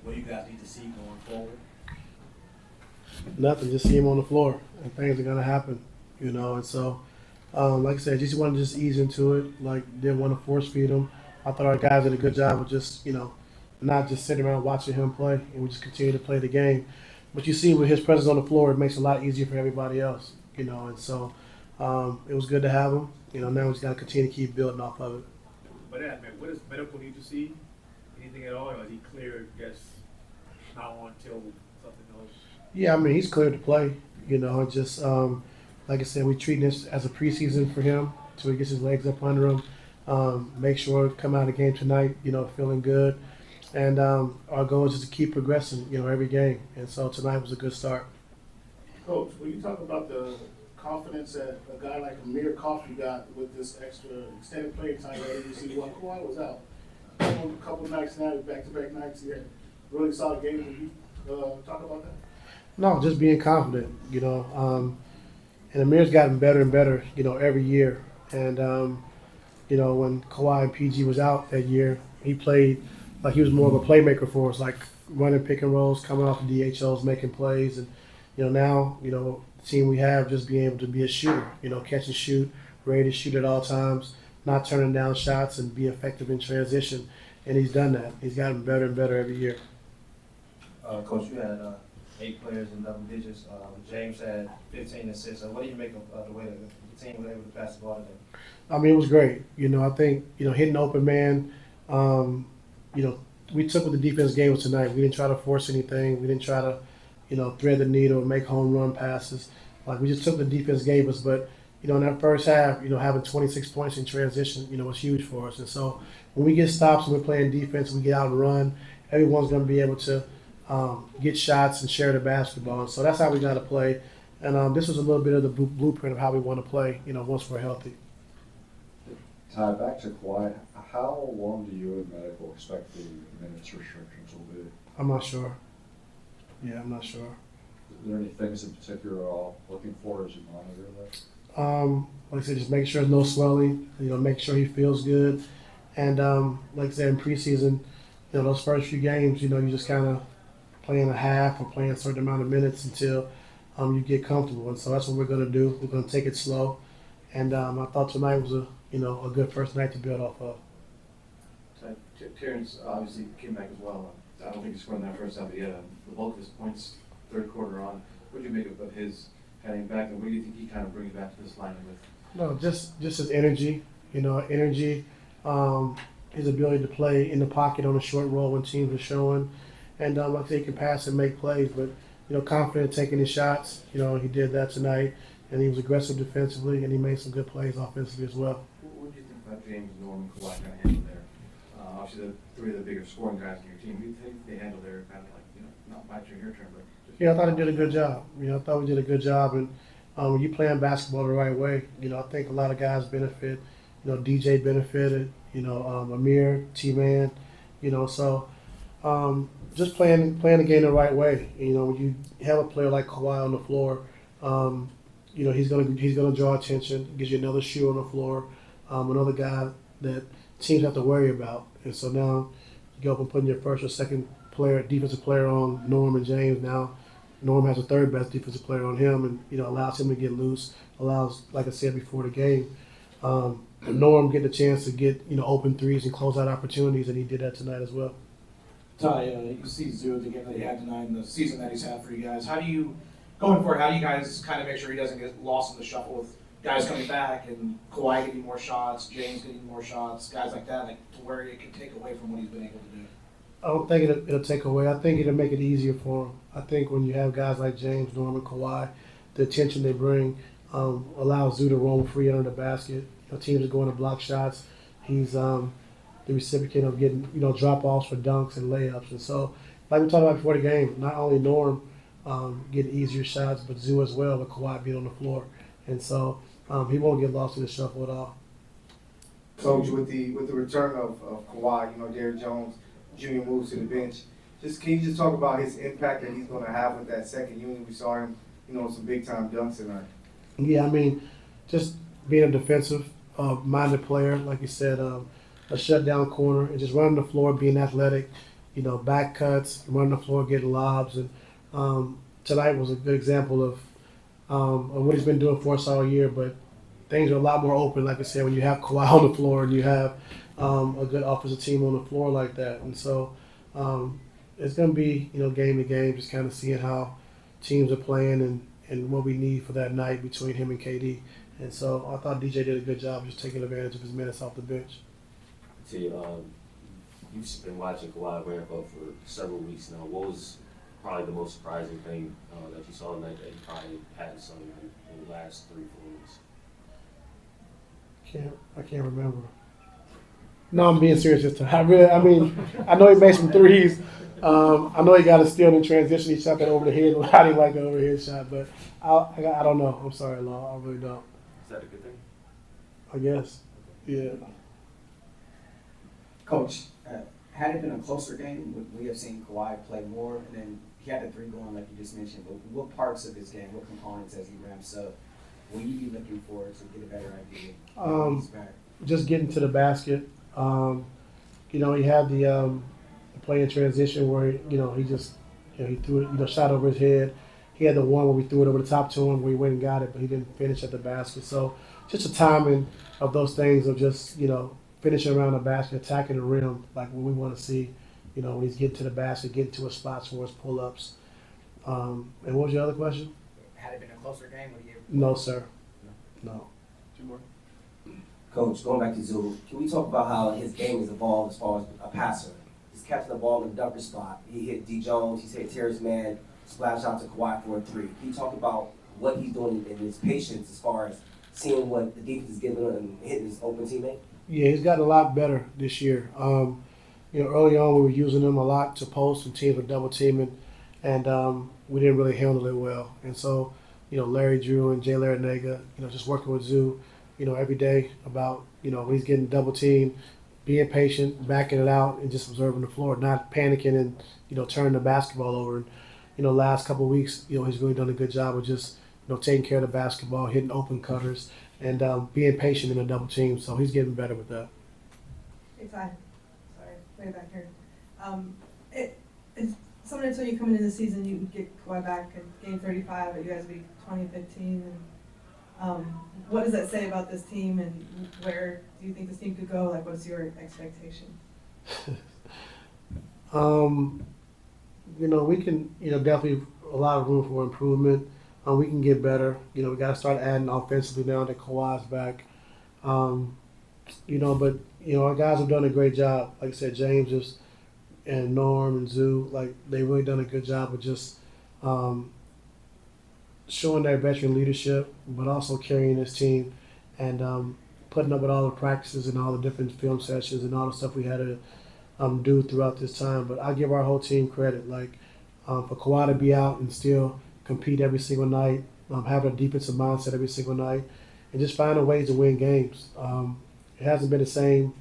what do you guys need to see going forward? Nothing, just see him on the floor, and things are gonna happen, And so, like I said, just want to just ease into it. Like, didn't want to force feed him. I thought our guys did a good job of just, not just sitting around watching him play, and we just continue to play the game. But you see, with his presence on the floor, it makes it a lot easier for everybody else, And so, it was good to have him. Now we just got to continue to keep building off of it. But man, what does medical need to see? Anything at all, or is he clear? Just not on until something else. Yeah, I mean, he's cleared to play, and just like I said, we treat this as a preseason for him until he gets his legs up under him. Make sure to come out of the game tonight, feeling good. And our goal is just to keep progressing, every game. And so tonight was a good start. Coach, when you talk about the confidence that a guy like Amir Coffey got with this extra extended playing time that you see, while Kawhi was out, a couple nights now, back-to-back nights, he had really solid games. Can you talk about that? No, just being confident, and Amir's gotten better and better, every year. And, when Kawhi and PG was out that year, he played like he was more of a playmaker for us, like running pick and rolls, coming off the DHOs, making plays. And, now, the team we have just being able to be a shooter, catch and shoot, ready to shoot at all times, not turning down shots and be effective in transition. And he's done that. He's gotten better and better every year. Coach, you had 8 players in double digits. James had 15 assists. What do you make of the way that the team was able to pass the ball today? I mean, it was great. I think, hitting open man, we took what the defense gave us tonight. We didn't try to force anything. We didn't try to, thread the needle, make home run passes. Like, we just took what the defense gave us. But, in that first half, having 26 points in transition, was huge for us. And so when we get stops and we're playing defense, we get out and run, everyone's going to be able to get shots and share the basketball. And so that's how we got to play. And this was a little bit of the blueprint of how we want to play, once we're healthy. Ty, back to Kawhi, how long do you and medical expect the minutes restrictions will be? I'm not sure. Yeah, I'm not sure. Is there any things in particular you're all looking for as you monitor that? Like I said, just make sure there's no swelling, make sure he feels good. And like I said, in preseason, those first few games, you just kind of playing a half or playing a certain amount of minutes until you get comfortable. And so that's what we're going to do. We're going to take it slow. And I thought tonight was a good first night to build off of. Terance obviously came back as well. I don't think he scored in that first half, but he had the bulk of his points third quarter on. What do you make of his heading back, and what do you think he kind of brings back to this lineup with? No, just his energy. Energy, his ability to play in the pocket on a short roll when teams are showing. And like I say, he can pass and make plays, but, confident in taking his shots. He did that tonight, and he was aggressive defensively, and he made some good plays offensively as well. What do you think about James, Norman, Kawhi kind of handle there? Obviously, the 3 of the bigger scoring guys in your team. Do you think they handle their kind of like, not my turn, your turn, but just... Yeah, I thought he did a good job. I thought we did a good job. And when you playing basketball the right way, I think a lot of guys benefit. DJ benefited, Amir, T-Mann, so just playing the game the right way. When you have a player like Kawhi on the floor, he's gonna draw attention, gives you another shoe on the floor, another guy that teams have to worry about. And so now you go up and putting your first or second defensive player on Norm and James. Now Norm has the third best defensive player on him, and allows him to get loose. Allows, like I said before the game, Norm get the chance to get open threes and close out opportunities, and he did that tonight as well. Ty, you see Zoo, the game that he had tonight, and the season that he's had for you guys. How do you guys kind of make sure he doesn't get lost in the shuffle with guys coming back and Kawhi getting more shots, James getting more shots, guys like that, to where it can take away from what he's been able to do? I don't think it'll take away. I think it'll make it easier for him. I think when you have guys like James, Norman, Kawhi, the attention they bring allows Zoo to roam free under the basket. Teams are going to block shots. He's the recipient of getting drop-offs for dunks and layups. And so, like we talked about before the game, not only Norm getting easier shots, but Zoo as well, with Kawhi being on the floor. And so he won't get lost in the shuffle at all. Coach, with the return of Kawhi, Derrick Jones Jr. moves to the bench. Can you just talk about his impact that he's going to have with that second unit? We saw him, some big time dunks tonight. Yeah, I mean, just being a defensive minded player, like you said, a shutdown corner, and just running the floor, being athletic. back cuts, running the floor, getting lobs, and tonight was a good example of what he's been doing for us all year. But things are a lot more open, like I said, when you have Kawhi on the floor and you have a good offensive team on the floor like that. And so it's going to be, game to game, just kind of seeing how teams are playing and what we need for that night between him and KD. And so I thought DJ did a good job just taking advantage of his minutes off the bench. You've been watching Kawhi ramp up for several weeks now. What was probably the most surprising thing that you saw tonight that you probably hadn't seen in the last 3-4 weeks? I can't remember. No, I'm being serious this time. I know he made some threes. I know he got a steal in transition. He shot that over the head. How do you like the overhead shot? But I don't know. I'm sorry, Law. I really don't. Is that a good thing? I guess. Yeah. Coach, had it been a closer game, would we have seen Kawhi play more? And then he had the three going, like you just mentioned. But what parts of his game, what components as he ramps up, will you be looking for to get a better idea? When he's back? Just getting to the basket. He had the play in transition where he just he threw it, shot over his head. He had the one where we threw it over the top to him where he went and got it, but he didn't finish at the basket. So just the timing of those things of just finishing around the basket, attacking the rim, like what we want to see. When he's getting to the basket, getting to his spots for his pull-ups. And what was your other question? Had it been a closer game, would you? No, sir. No. Two more. Coach, going back to Zoo, can we talk about how his game has evolved as far as a passer? He's catching the ball in the dunker spot. He hit D. Jones, he's hit Terance Mann, splash out to Kawhi for a three. Can you talk about what he's doing in his patience as far as seeing what the defense is giving him and hitting his open teammate? Yeah, he's gotten a lot better this year. Early on we were using him a lot to post and teams were double teaming, and we didn't really handle it well. And so, Larry Drew and Jay Larranaga, just working with Zoo, every day about, when he's getting double teamed, being patient, backing it out, and just observing the floor, not panicking and, turning the basketball over. And, last couple of weeks, he's really done a good job of just, taking care of the basketball, hitting open cutters, and being patient in a double team. So he's getting better with that. Hey, Ty. Sorry, way back here. It's somewhat until you come into the season, you get Kawhi back at game 35, but you guys beat 2015. And what does that say about this team, and where do you think this team could go? Like, what's your expectation? We can, definitely a lot of room for improvement. We can get better. We got to start adding offensively now that Kawhi's back. But our guys have done a great job. Like I said, James and Norm and Zoo, like they've really done a good job of just showing their veteran leadership, but also carrying this team and putting up with all the practices and all the different film sessions and all the stuff we had to do throughout this time. But I give our whole team credit, like for Kawhi to be out and still compete every single night, have a defensive mindset every single night, and just finding ways to win games. It hasn't been the same.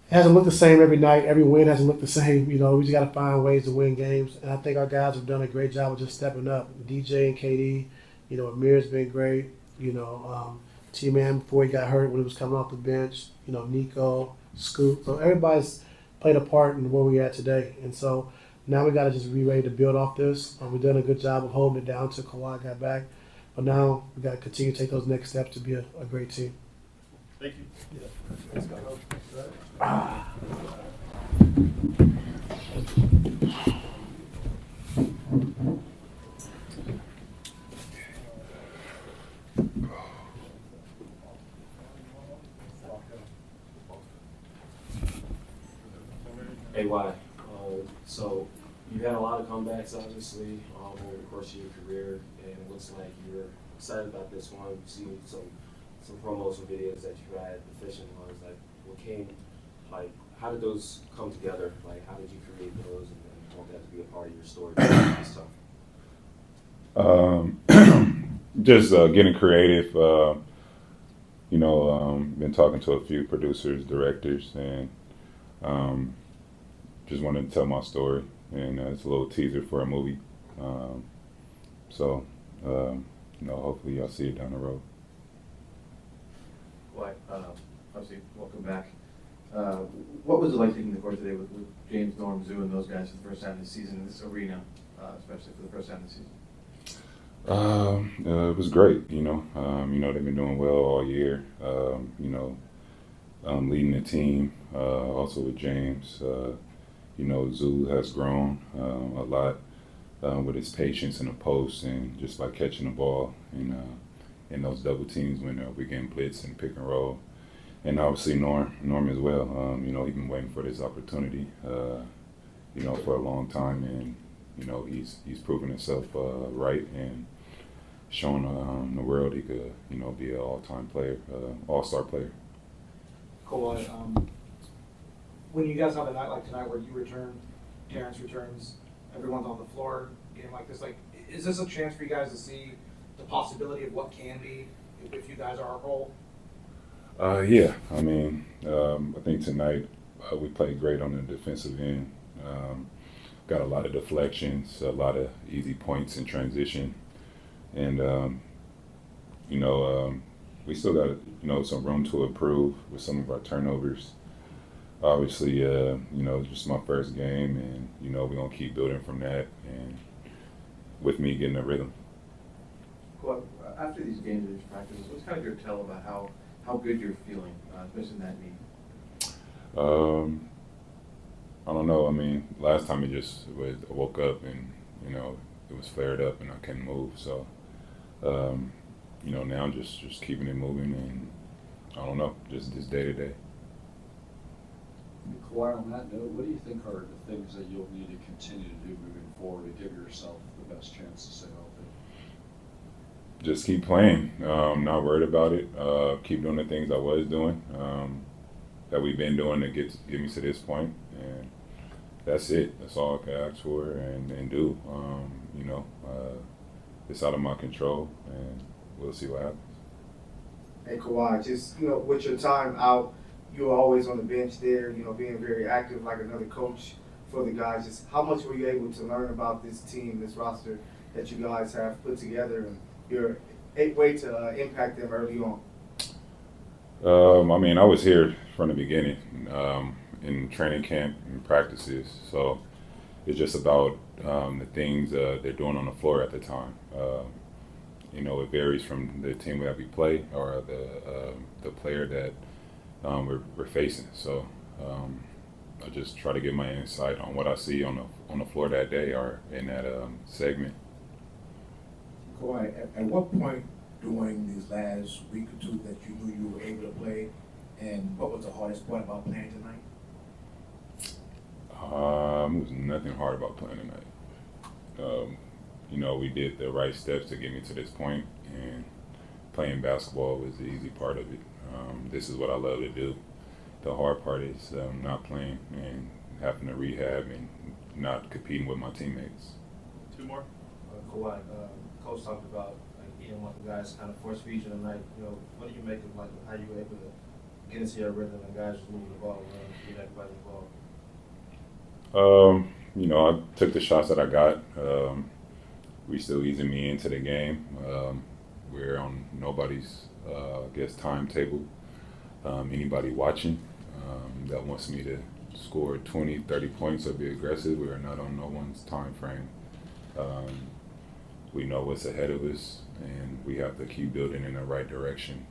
It hasn't looked the same every night. Every win hasn't looked the same. We just got to find ways to win games. And I think our guys have done a great job of just stepping up. DJ and KD, Amir's been great. T-Mann before he got hurt when he was coming off the bench. Nico, Scoop. So everybody's played a part in where we're at today. And so now we got to just be ready to build off this. We've done a good job of holding it down until Kawhi got back. But now we got to continue to take those next steps to be a great team. Thank you. Yeah. Let's go. Hey, Y. So you had a lot of comebacks, obviously, over the course of your career, and it looks like you're excited about this one. You've seen some promos and videos that you had, the fishing ones. Like, how did those come together? Like, how did you create those and want that to be a part of your story this time? Just getting creative. Been talking to a few producers, directors, and just wanted to tell my story. And it's a little teaser for a movie. Hopefully y'all see it down the road. Kawhi, obviously, welcome back. What was it like taking the court today with James, Norm, Zoo, and those guys for the first time this season in this arena, especially for the first time this season? It was great, you know. They've been doing well all year. Leading the team, also with James. Zoo has grown a lot with his patience in the post and just by catching the ball in those double teams when we getting blitz and pick and roll. And obviously Norm as well. He's been waiting for this opportunity, for a long time, and he's proven himself right and showing the world he could, be an all-time player, all-star player. Kawhi, when you guys have a night like tonight where you return, Terance returns, everyone's on the floor, game like this, like, is this a chance for you guys to see the possibility of what can be if you guys are a role? Yeah, I think tonight we played great on the defensive end. Got a lot of deflections, a lot of easy points in transition, and we still got some room to improve with some of our turnovers. Obviously, just my first game, and we're gonna keep building from that, and with me getting a rhythm. Well, after these games and these practices, what's kind of your tell about how good you're feeling, especially in that knee? I don't know. Last time I woke up and it was flared up and I couldn't move. So now just keeping it moving, and I don't know, just day to day. Kawhi, on that note, what do you think are the things that you'll need to continue to do moving forward to give yourself the best chance to stay healthy? Just keep playing. Not worried about it. Keep doing the things I was doing, that we've been doing to get me to this point, and that's it. That's all I can ask for and do. It's out of my control, and we'll see what happens. Hey Kawhi, just with your time out, you were always on the bench there, being very active like another coach for the guys. Just how much were you able to learn about this team, this roster that you guys have put together, and your way to impact them early on? I was here from the beginning, in training camp and practices, so it's just about the things they're doing on the floor at the time. It varies from the team that we play or the player that we're facing. So I just try to get my insight on what I see on the floor that day or in that segment. Kawhi, at what point during these last week or two that you knew you were able to play, and what was the hardest part about playing tonight? It was nothing hard about playing tonight. We did the right steps to get me to this point, and playing basketball was the easy part of it. This is what I love to do. The hard part is not playing and having to rehab and not competing with my teammates. Two more. Kawhi, Coach talked about he didn't want the guys kind of force feed you tonight. What do you make of how you were able to get into your rhythm and guys just moving the ball around, get everybody involved? I took the shots that I got. We still easing me into the game. We're on nobody's, timetable. Anybody watching that wants me to score 20, 30 points or be aggressive, we're not on no one's time frame. We know what's ahead of us, and we have to keep building in the right direction.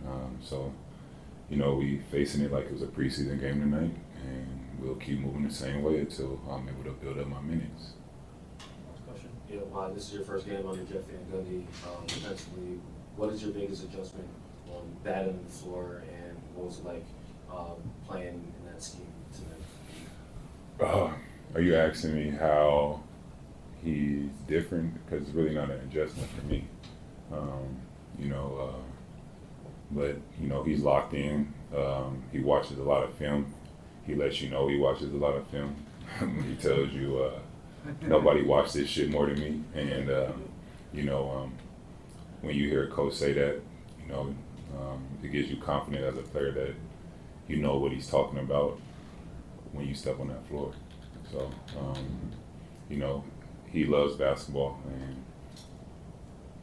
We facing it like it was a preseason game tonight, and we'll keep moving the same way until I'm able to build up my minutes. Yeah, this is your first game under Jeff Van Gundy. Defensively, what is your biggest adjustment on that end of the floor, and what was it like playing in that scheme tonight? Are you asking me how he's different? Because it's really not an adjustment for me. But he's locked in. He watches a lot of film. He lets you know he watches a lot of film. He tells you nobody watched this shit more than me. And when you hear a coach say that, it gives you confidence as a player that you know what he's talking about when you step on that floor. So, he loves basketball,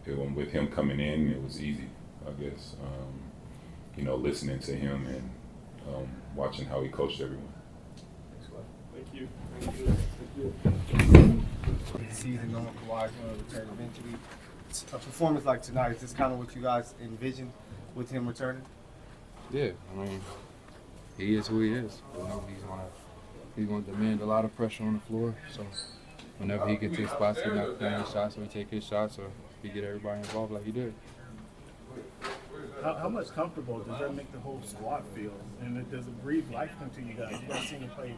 and with him coming in, it was easy, I guess. Listening to him and watching how he coached everyone. Thank you. Season knowing Kawhi's going to return eventually. A performance like tonight, is this kind of what you guys envisioned with him returning? Yeah, I mean, he is who he is. You know, he's gonna demand a lot of pressure on the floor. So whenever he gets his spots, he's not playing his shots, or he take his shots, or he get everybody involved like he did. How much comfortable does that make the whole squad feel? And does it breathe life into you guys? You guys seem to play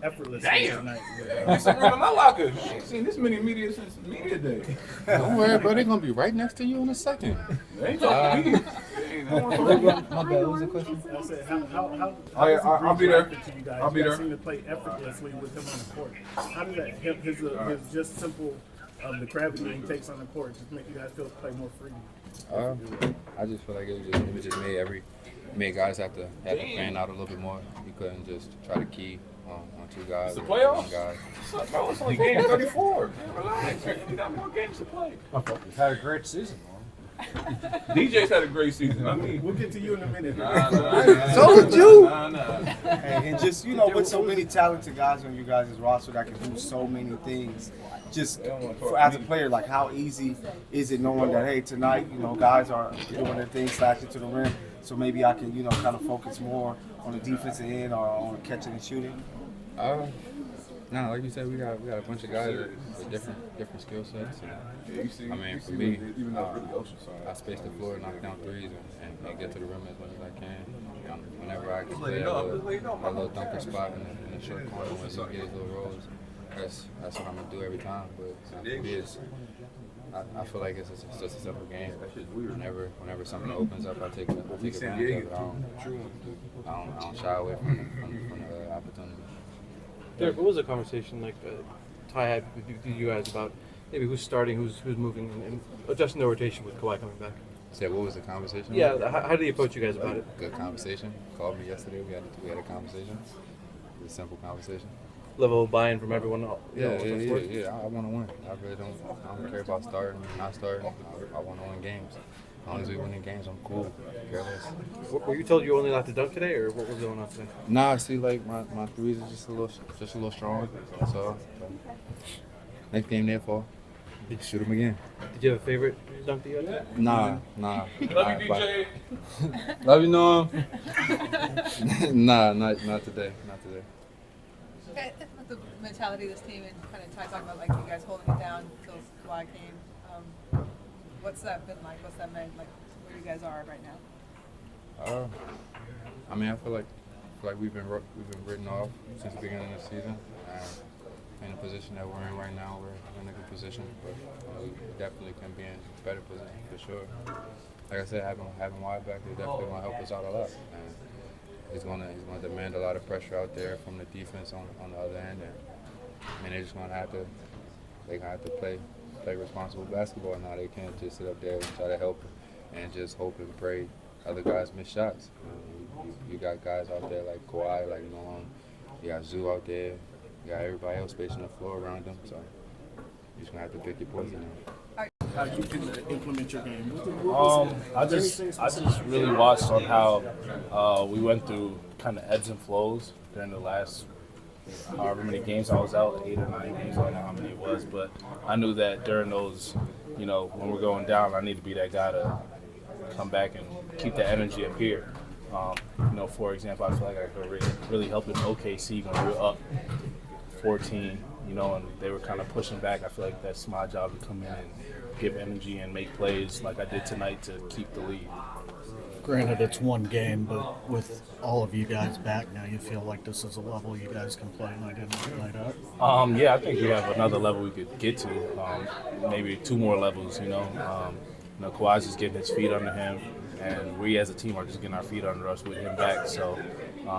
effortlessly tonight. That's the room in my locker. I ain't seen this many media since media day. Don't worry, bro. They're gonna be right next to you in a second. They ain't talking to me. My bad, what was the question? I said, how I'll be there. I'll be You there. guys seem to play effortlessly with him on the court. How does that, his just simple, the gravity he takes on the court, just make you guys feel play more freely? I just feel like it just made guys have to fan out a little bit more. You couldn't just try to key on two guys. It's the or playoffs? one guy. What's up, bro? It's only game 34. Man, relax. We got more games to play. He's had a great season, man. DJ's had a great season. I mean, We'll get to you in a minute. Told you. Nah. And just, with so many talented guys on you guys' roster that can do so many things, just as a player, like how easy is it knowing that, hey, tonight, guys are doing their thing, slashing to the rim, so maybe I can, kind of focus more on the defensive end or on catching and shooting? No, like you said, we got a bunch of guys with different skill sets. I mean, for me, I space the floor, knock down threes, and get to the rim as much as I can. Whenever I can play a little dunker spot in the short corner when he gets little rolls, that's what I'm gonna do every time. But it is. I feel like it's just a simple game. Whenever something opens up, I take advantage of it. I don't shy away from the opportunity. Derrick, what was the conversation like Ty had with you guys about maybe who's starting, who's moving, and adjusting the rotation with Kawhi coming back? Said what was the conversation? Yeah, how did he approach you guys about it? Good conversation. Called me yesterday. We had a conversation. It was a simple conversation. Level of buy-in from everyone else. Yeah. I want to win. I really don't care about starting, not starting. I want to win games. As long as we win games, I'm cool. Care less. Were you told you were only allowed to dunk today, or what was going on today? Nah, see, like my threes are just a little strong. That's all. Next game, they fall. Shoot them again. Did you have a favorite dunk that you had? Nah. Love you, DJ. Love you, Norm. Nah, not today. Not today. With the mentality of this team and kind of talking about like you guys holding it down until Kawhi came, what's that been like? What's that meant like where you guys are right now? I mean, I feel like we've been written off since the beginning of the season. In the position that we're in right now, we're in a good position, but we definitely can be in a better position for sure. Like I said, having wide back is definitely going to help us out a lot. And he's going to demand a lot of pressure out there from the defense on the other end, and I mean they're just going to have to play responsible basketball now. They can't just sit up there and try to help and just hope and pray other guys miss shots. You got guys out there like Kawhi, like Norm, you got Zoo out there. You got everybody else spacing the floor around them, so you're just gonna have to pick your poison. How you can implement your game? I just really watched on how we went through kind of ebbs and flows during the last however many games I was out, 8 or 9 games, I don't know how many it was, but I knew that during those, when we're going down, I need to be that guy to come back and keep the energy up here. For example, I feel like I could really help in OKC when we were up 14, and they were kind of pushing back. I feel like that's my job to come in and give energy and make plays like I did tonight to keep the lead. Granted, it's one game, but with all of you guys back now, you feel like this is a level you guys can play night in, night out? Yeah, I think we have another level we could get to, maybe 2 more levels, Kawhi's just getting his feet under him, and we as a team are just getting our feet under us with him back, so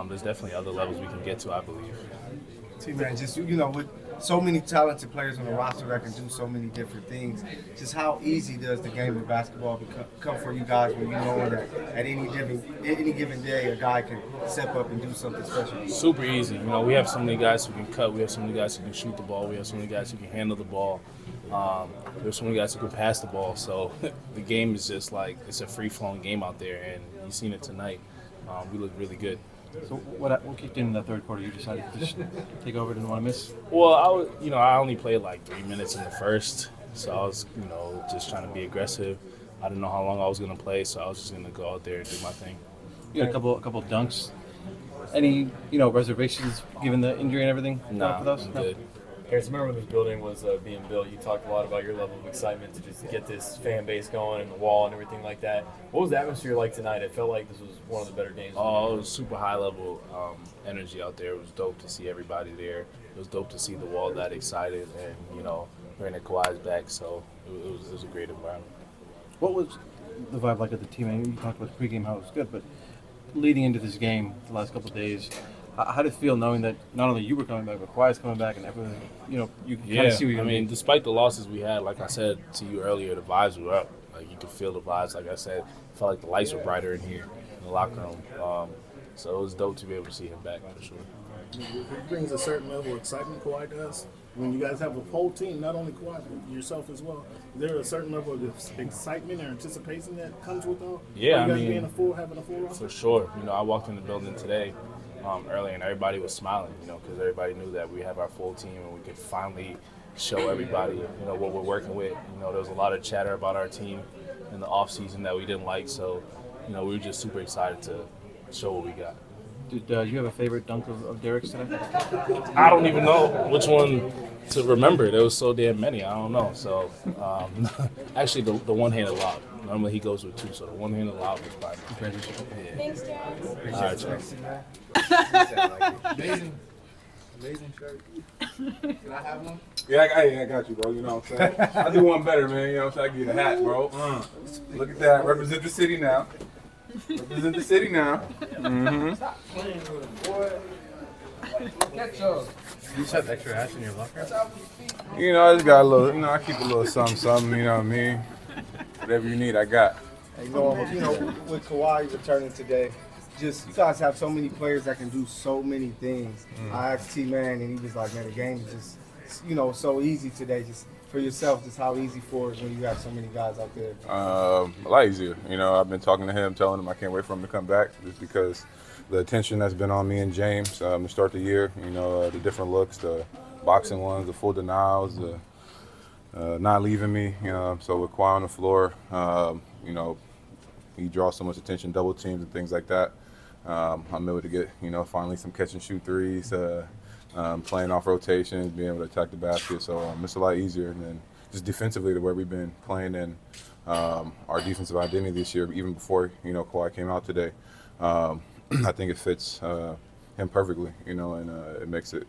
there's definitely other levels we can get to, I believe. T-Mann, just, with so many talented players on the roster that can do so many different things, just how easy does the game of basketball become for you guys when you know that at any given day a guy can step up and do something special? Super easy. We have so many guys who can cut. We have so many guys who can shoot the ball. We have so many guys who can handle the ball. There's so many guys who can pass the ball. So the game is just like it's a free-flowing game out there, and you've seen it tonight. We look really good. So what kicked in the third quarter? You decided to just take over, didn't want to miss? Well, I only played like 3 minutes in the first, so I was, just trying to be aggressive. I didn't know how long I was gonna play, so I was just gonna go out there and do my thing. You had a couple of dunks. Any reservations given the injury and everything? Nah, for those? I'm No? good. Terance, remember when this building was being built, you talked a lot about your level of excitement to just get this fan base going and the wall and everything like that. What was the atmosphere like tonight? It felt like this was one of the better games. Oh, it was super high level energy out there. It was dope to see everybody there. It was dope to see the wall that excited, and hearing that Kawhi's back. So it was a great environment. What was the vibe like at the team? I mean, you talked about the pregame, how it was good, but leading into this game the last couple of days, how did it feel knowing that not only you were coming back, but Kawhi's coming back and everything? You can kind of see what you're despite the losses we had, like I said to you earlier, the vibes were up. Like, you could feel the vibes. Like I said, it felt like the lights were brighter in here in the locker room. So it was dope to be able to see him back for sure. It brings a certain level of excitement, Kawhi does. When you guys have a whole team, not only Kawhi, but yourself as well, is there a certain level of excitement or anticipation that comes with all? Yeah, you guys having a full roster? For sure. I walked in the building today early, and everybody was smiling, because everybody knew that we have our full team and we could finally show everybody, what we're working with. There was a lot of chatter about our team in the off season that we didn't like, so we were just super excited to show what we got. Did you have a favorite dunk of Derrick's today? I don't even know which one to remember. There was so damn many. I don't know. So, actually, the one-handed lob. Normally he goes with two, so the one-handed lob was fine. Yeah. Thanks, Terance. All right, Charles. Amazing shirt. Can I have one? Yeah, I got you, bro. You know what I'm saying? I do one better, man. You know what I'm saying? I give you the hat, bro. Look at that. Represent the city now. Represent the city now. Mm-hmm. Stop playing with him, boy. Catch up. You just have extra hats in your locker? I just got a little, I keep a little something, you know what I mean? Whatever you need, I got. Hey, with Kawhi returning today, you guys have so many players that can do so many things. I asked T-Mann, and he was like, man, the game is just, so easy today. Just for yourself, just how easy for it when you have so many guys out there. A lot easier. I've been talking to him, telling him I can't wait for him to come back, just because the attention that's been on me and James to start the year. The different looks, the boxing ones, the full denials, the not leaving me. So with Kawhi on the floor, he draws so much attention, double teams and things like that. I'm able to get, finally some catch and shoot threes, playing off rotations, being able to attack the basket. So it's a lot easier. And then just defensively, the way we've been playing and our defensive identity this year, even before, Kawhi came out today, I think it fits him perfectly, and it makes it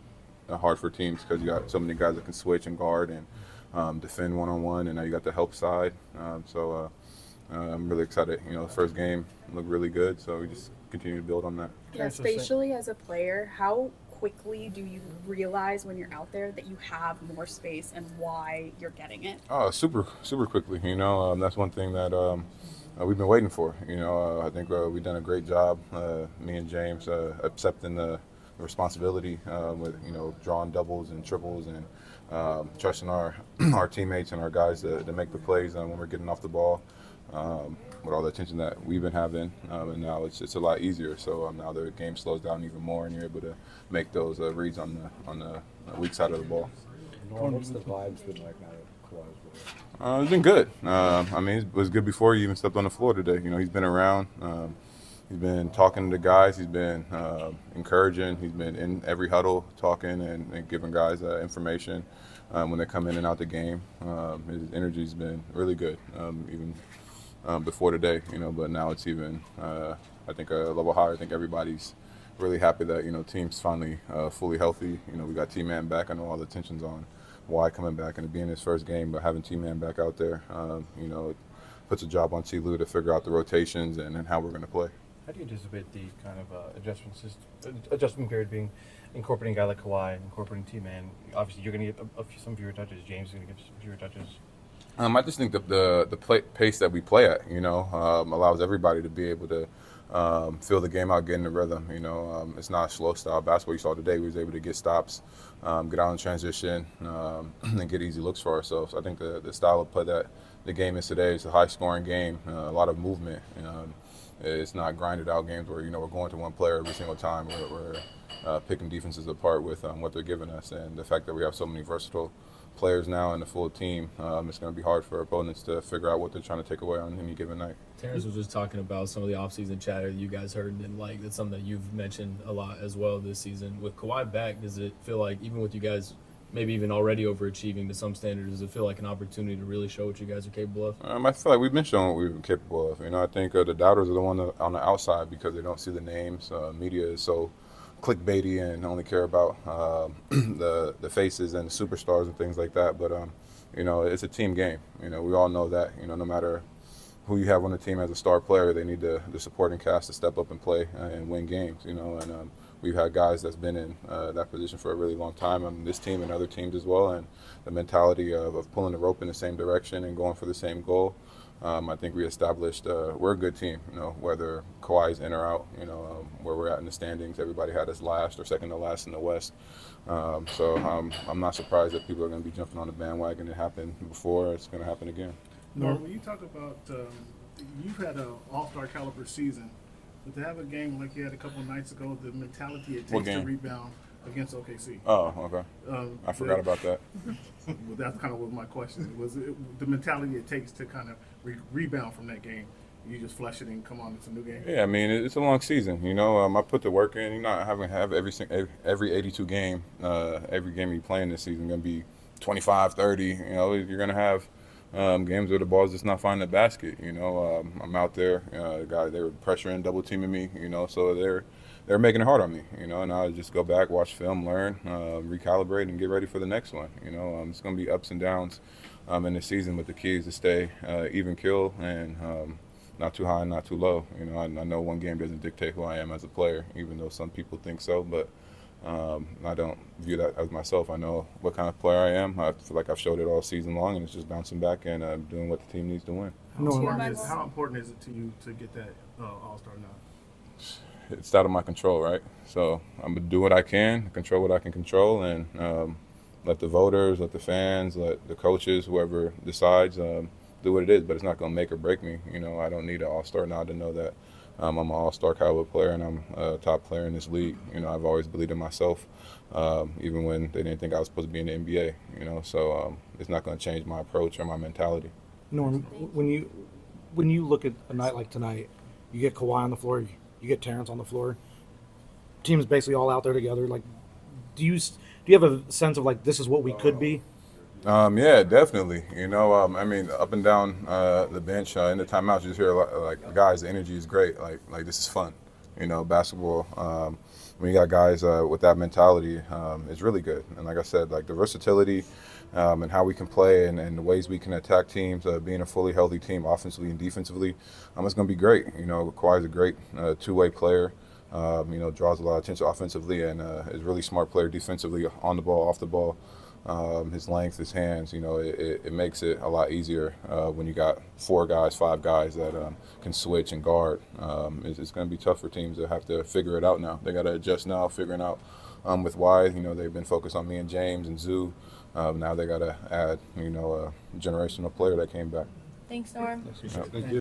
hard for teams because you got so many guys that can switch and guard and defend one-on-one, and now you got the help side. I'm really excited. The first game looked really good, so we just continue to build on that. Yeah, spatially as a player, how quickly do you realize when you're out there that you have more space and why you're getting it? Super quickly. That's one thing that we've been waiting for. I think we've done a great job, me and James, accepting the responsibility with drawing doubles and triples and trusting our teammates and our guys to make the plays when we're getting off the ball. With all the attention that we've been having, and now it's a lot easier. So now the game slows down even more, and you're able to make those reads on the weak side of the ball. What's the vibes been like now that Kawhi's with? It's been good. It was good before he even stepped on the floor today. He's been around. He's been talking to the guys. He's been encouraging. He's been in every huddle talking and giving guys information when they come in and out the game. His energy's been really good, even before today. But now it's even, I think, a level higher. I think everybody's really happy that team's finally fully healthy. We got T-Mann back. I know all the tensions on why coming back and it being his first game, but having T-Mann back out there, it puts a job on T. Lue to figure out the rotations and how we're going to play. How do you anticipate the kind of adjustment period being incorporating a guy like Kawhi, incorporating T-Mann? Obviously, you're going to get some fewer touches. James is going to get some fewer touches. I just think the pace that we play at, allows everybody to be able to feel the game out, get in the rhythm. It's not a slow style basketball. You saw today we was able to get stops, get out in transition, and get easy looks for ourselves. I think the style of play that the game is today is a high-scoring game, a lot of movement. It's not grinded out games where we're going to one player every single time. We're picking defenses apart with what they're giving us, and the fact that we have so many versatile players now and the full team, it's going to be hard for opponents to figure out what they're trying to take away on any given night. Terance was just talking about some of the offseason chatter you guys heard and didn't like. That's something that you've mentioned a lot as well this season. With Kawhi back, does it feel like, even with you guys maybe even already overachieving to some standards, does it feel like an opportunity to really show what you guys are capable of? I feel like we've been showing what we've been capable of. I think the doubters are the one on the outside because they don't see the names. Media is so clickbaity and only care about the faces and the superstars and things like that. But it's a team game. We all know that. No matter who you have on the team as a star player, they need the supporting cast to step up and play and win games. And we've had guys that's been in that position for a really long time on this team and other teams as well. And the mentality of pulling the rope in the same direction and going for the same goal. I think we established we're a good team, whether Kawhi's in or out, where we're at in the standings. Everybody had us last or second to last in the West. So I'm not surprised that people are going to be jumping on the bandwagon. It happened before. It's going to happen again. Norm, when you talk about you've had an all-star caliber season, but to have a game like you had a couple of nights ago, the mentality it takes to rebound against OKC. Oh, okay. I forgot about that. Well, that's kind of what my question was. The mentality it takes to kind of rebound from that game. You just flush it and come on. It's a new game. Yeah, it's a long season. I put the work in. You're not having to have every 82 game, every game you play in this season going to be 25, 30. You're going to have games where the ball's just not finding the basket. I'm out there. They were pressuring, double teaming me. So they're making it hard on me. And I just go back, watch film, learn, recalibrate, and get ready for the next one. It's going to be ups and downs in the season, but the key is to stay even keel and not too high, not too low. I know one game doesn't dictate who I am as a player, even though some people think so, but I don't view that as myself. I know what kind of player I am. I feel like I've showed it all season long, and it's just bouncing back and doing what the team needs to win. How important is it to you to get that all-star nod? It's out of my control, right? So I'm going to do what I can, control what I can control, and let the voters, let the fans, let the coaches, whoever decides, do what it is. But it's not going to make or break me. I don't need an all-star nod to know that I'm an all-star caliber player and I'm a top player in this league. I've always believed in myself, even when they didn't think I was supposed to be in the NBA. So it's not going to change my approach or my mentality. Norm, when you look at a night like tonight, you get Kawhi on the floor, you get Terance on the floor. Team's basically all out there together. Like, do you have a sense of like this is what we could be? Yeah, definitely. Up and down the bench in the timeouts, you just hear a lot, like, guys, the energy is great. Like this is fun. Basketball. When you got guys with that mentality, it's really good. And like I said, like the versatility and how we can play and the ways we can attack teams, being a fully healthy team, offensively and defensively, it's going to be great. Kawhi's a great two-way player. Draws a lot of attention offensively and is a really smart player defensively, on the ball, off the ball. His length, his hands, it makes it a lot easier when you got 4 guys, 5 guys that can switch and guard. It's going to be tough for teams that have to figure it out now. They got to adjust now, figuring out with why. They've been focused on me and James and Zoo. Now they got to add, a generational player that came back. Thanks, Norm. Thank you.